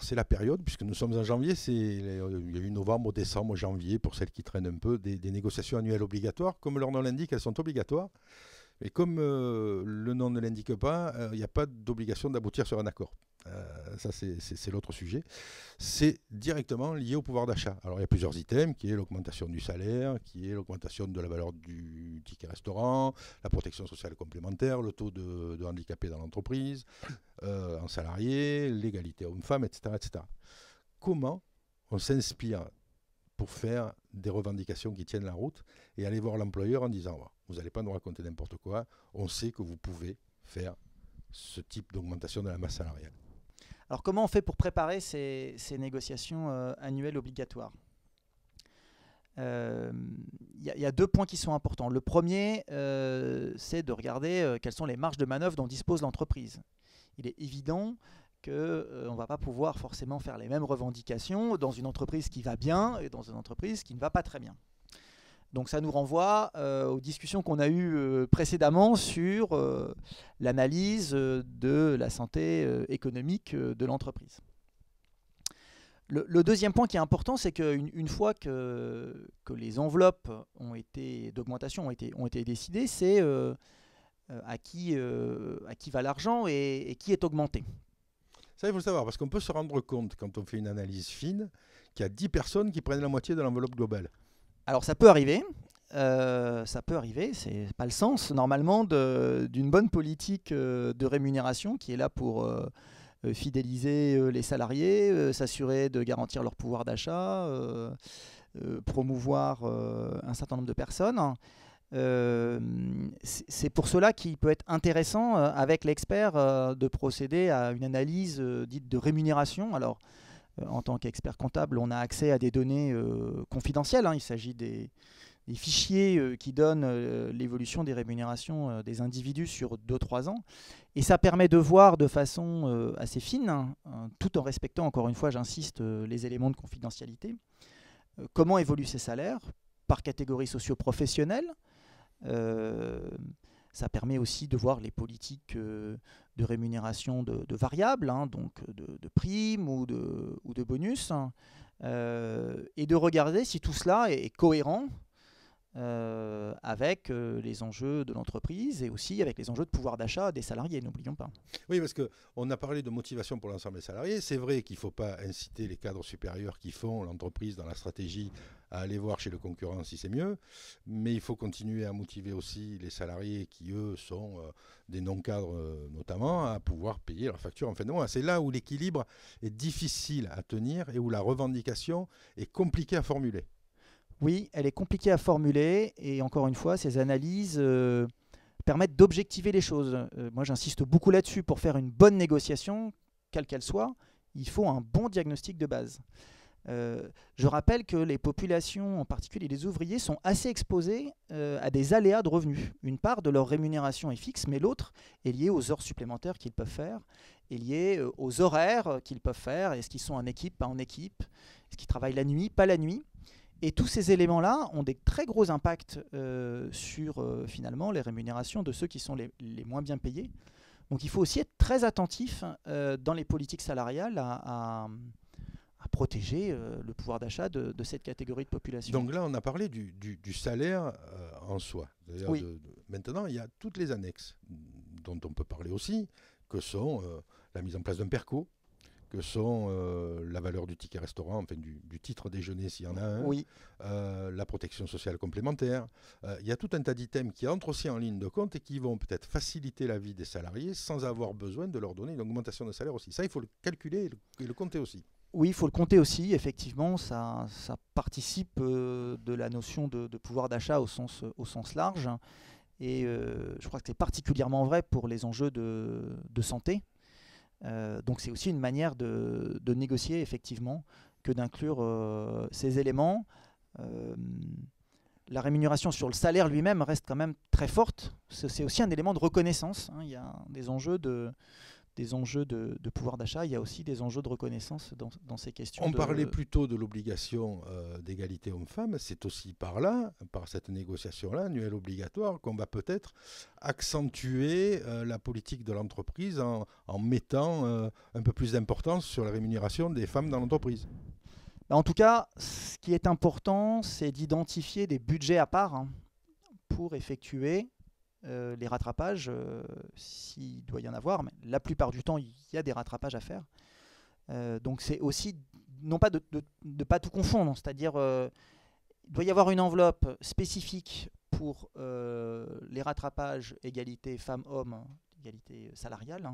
c'est la période, puisque nous sommes en janvier, il y a eu novembre, décembre, janvier, pour celles qui traînent un peu, des négociations annuelles obligatoires. Comme leur nom l'indique, elles sont obligatoires. Et comme le nom ne l'indique pas, il n'y a pas d'obligation d'aboutir sur un accord. Ça, c'est l'autre sujet. C'est directement lié au pouvoir d'achat. Alors, il y a plusieurs items, qui est l'augmentation du salaire, qui est l'augmentation de la valeur du ticket restaurant, la protection sociale complémentaire, le taux de handicapés dans l'entreprise, en salarié, l'égalité homme-femme, etc., etc. Comment on s'inspire pour faire des revendications qui tiennent la route et aller voir l'employeur en disant vous n'allez pas nous raconter n'importe quoi, on sait que vous pouvez faire ce type d'augmentation de la masse salariale. Alors comment on fait pour préparer ces négociations annuelles obligatoires ? Y a deux points qui sont importants. Le premier, c'est de regarder quelles sont les marges de manœuvre dont dispose l'entreprise. Il est évident qu'on ne va pas pouvoir forcément faire les mêmes revendications dans une entreprise qui va bien et dans une entreprise qui ne va pas très bien. Donc ça nous renvoie aux discussions qu'on a eues précédemment sur l'analyse de la santé économique de l'entreprise. Le deuxième point qui est important, c'est qu'une fois que les enveloppes d'augmentation ont été décidées, c'est à qui va l'argent et qui est augmenté. Ça, il faut le savoir, parce qu'on peut se rendre compte, quand on fait une analyse fine, qu'il y a 10 personnes qui prennent la moitié de l'enveloppe globale. Alors ça peut arriver, c'est pas le sens normalement d'une bonne politique de rémunération qui est là pour fidéliser les salariés, s'assurer de garantir leur pouvoir d'achat, promouvoir un certain nombre de personnes. C'est pour cela qu'il peut être intéressant avec l'expert de procéder à une analyse dite de rémunération. Alors, en tant qu'expert comptable, on a accès à des données confidentielles. Il s'agit des fichiers qui donnent l'évolution des rémunérations des individus sur 2-3 ans. Et ça permet de voir de façon assez fine, tout en respectant, encore une fois, j'insiste, les éléments de confidentialité, comment évoluent ces salaires par catégorie socio-professionnelle. Ça permet aussi de voir les politiques de rémunération de variables, donc de primes ou de bonus, et de regarder si tout cela est cohérent avec les enjeux de l'entreprise et aussi avec les enjeux de pouvoir d'achat des salariés, n'oublions pas. Oui, parce qu'on a parlé de motivation pour l'ensemble des salariés. C'est vrai qu'il ne faut pas inciter les cadres supérieurs qui font l'entreprise dans la stratégie à aller voir chez le concurrent si c'est mieux, mais il faut continuer à motiver aussi les salariés qui, eux, sont des non-cadres notamment, à pouvoir payer leurs factures en fin de mois. C'est là où l'équilibre est difficile à tenir et où la revendication est compliquée à formuler. Oui, elle est compliquée à formuler et encore une fois, ces analyses permettent d'objectiver les choses. Moi, j'insiste beaucoup là-dessus. Pour faire une bonne négociation, quelle qu'elle soit, il faut un bon diagnostic de base. Je rappelle que les populations, en particulier les ouvriers, sont assez exposés à des aléas de revenus. Une part de leur rémunération est fixe, mais l'autre est liée aux heures supplémentaires qu'ils peuvent faire, est liée aux horaires qu'ils peuvent faire. Est-ce qu'ils sont en équipe, pas en équipe? Est-ce qu'ils travaillent la nuit, pas la nuit? Et tous ces éléments-là ont des très gros impacts sur finalement les rémunérations de ceux qui sont les moins bien payés. Donc il faut aussi être très attentif dans les politiques salariales à protéger le pouvoir d'achat de cette catégorie de population. Donc là, on a parlé du salaire en soi. Oui. Maintenant, il y a toutes les annexes dont on peut parler aussi, que sont la mise en place d'un PERCO, que sont la valeur du ticket restaurant, enfin du titre déjeuner s'il y en a un, Oui. la protection sociale complémentaire. Il y a tout un tas d'items qui entrent aussi en ligne de compte et qui vont peut-être faciliter la vie des salariés sans avoir besoin de leur donner une augmentation de salaire aussi. Ça, il faut le calculer et le compter aussi. Oui, il faut le compter aussi, effectivement, ça participe de la notion de pouvoir d'achat au sens large. Et je crois que c'est particulièrement vrai pour les enjeux de santé. Donc c'est aussi une manière de négocier, effectivement, que d'inclure ces éléments. La rémunération sur le salaire lui-même reste quand même très forte. C'est aussi un élément de reconnaissance. Il y a des enjeux des enjeux de pouvoir d'achat, il y a aussi des enjeux de reconnaissance dans ces questions. On parlait plutôt de l'obligation d'égalité homme-femme. C'est aussi par là, par cette négociation-là, annuelle obligatoire, qu'on va peut-être accentuer la politique de l'entreprise en mettant un peu plus d'importance sur la rémunération des femmes dans l'entreprise. En tout cas, ce qui est important, c'est d'identifier des budgets à part pour effectuer les rattrapages, s'il doit y en avoir. Mais la plupart du temps, il y a des rattrapages à faire. Donc c'est aussi, non pas de ne pas tout confondre, c'est-à-dire il doit y avoir une enveloppe spécifique pour les rattrapages égalité femmes-hommes, égalité salariale,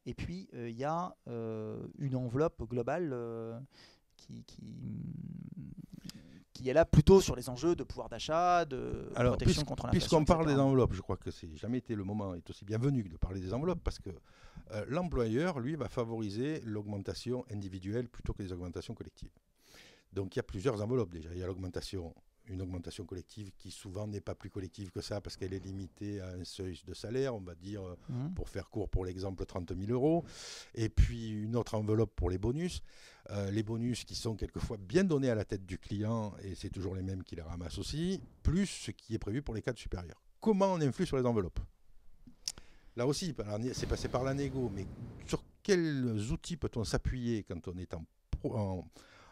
et puis il y a une enveloppe globale qui est là plutôt sur les enjeux de pouvoir d'achat, de protection contre l'inflation. Puisqu'on parle des enveloppes, je crois que c'est jamais été le moment est aussi bienvenu de parler des enveloppes, parce que l'employeur, lui, va favoriser l'augmentation individuelle plutôt que les augmentations collectives. Donc il y a plusieurs enveloppes déjà. Il y a une augmentation collective qui souvent n'est pas plus collective que ça parce qu'elle est limitée à un seuil de salaire, on va dire, pour faire court pour l'exemple, 30 000 €. Et puis une autre enveloppe pour les bonus. Les bonus qui sont quelquefois bien donnés à la tête du client, et c'est toujours les mêmes qui les ramassent aussi, plus ce qui est prévu pour les cadres supérieurs. Comment on influe sur les enveloppes ? Là aussi, c'est passé par la négo, mais sur quels outils peut-on s'appuyer quand on est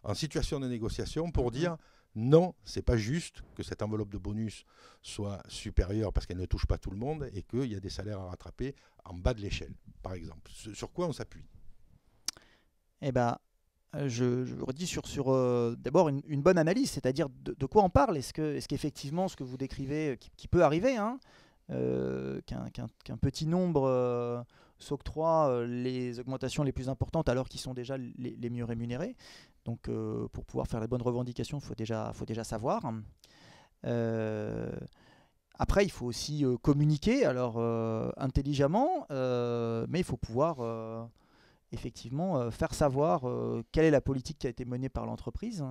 en situation de négociation pour dire non, c'est pas juste que cette enveloppe de bonus soit supérieure parce qu'elle ne touche pas tout le monde et qu'il y a des salaires à rattraper en bas de l'échelle, par exemple. Sur quoi on s'appuie ? Eh ben, je redis sur d'abord une bonne analyse, c'est-à-dire de quoi on parle. Est-ce qu'effectivement ce que vous décrivez, qui peut arriver, qu'un petit nombre s'octroie les augmentations les plus importantes alors qu'ils sont déjà les mieux rémunérés. Donc pour pouvoir faire les bonnes revendications, il faut déjà savoir. Après, il faut aussi communiquer alors intelligemment, mais il faut pouvoir effectivement faire savoir quelle est la politique qui a été menée par l'entreprise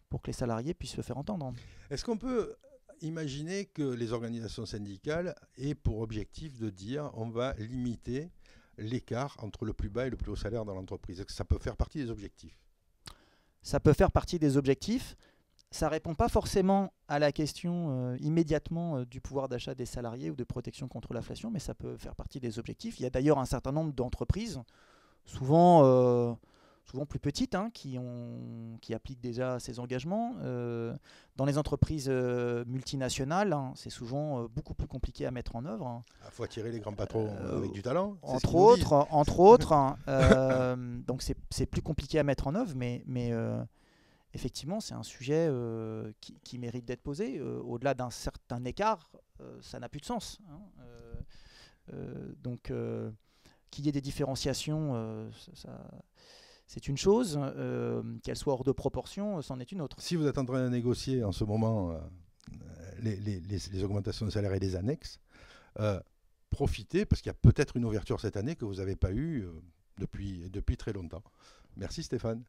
pour que les salariés puissent se faire entendre. Est-ce qu'on peut imaginer que les organisations syndicales aient pour objectif de dire on va limiter l'écart entre le plus bas et le plus haut salaire dans l'entreprise ? Est-ce que ça peut faire partie des objectifs ? Ça peut faire partie des objectifs. Ça ne répond pas forcément à la question immédiatement du pouvoir d'achat des salariés ou de protection contre l'inflation, mais ça peut faire partie des objectifs. Il y a d'ailleurs un certain nombre d'entreprises, souvent plus petites, qui appliquent déjà ces engagements. Dans les entreprises multinationales, c'est souvent beaucoup plus compliqué à mettre en œuvre. Il faut attirer les grands patrons avec du talent. Entre autres. Donc c'est plus compliqué à mettre en œuvre, mais effectivement, c'est un sujet qui mérite d'être posé. Au-delà d'un certain écart, ça n'a plus de sens. Donc qu'il y ait des différenciations, c'est une chose, qu'elle soit hors de proportion, c'en est une autre. Si vous êtes en train de négocier en ce moment les augmentations de salaire et les annexes, profitez, parce qu'il y a peut-être une ouverture cette année que vous n'avez pas eue depuis très longtemps. Merci Stéphane.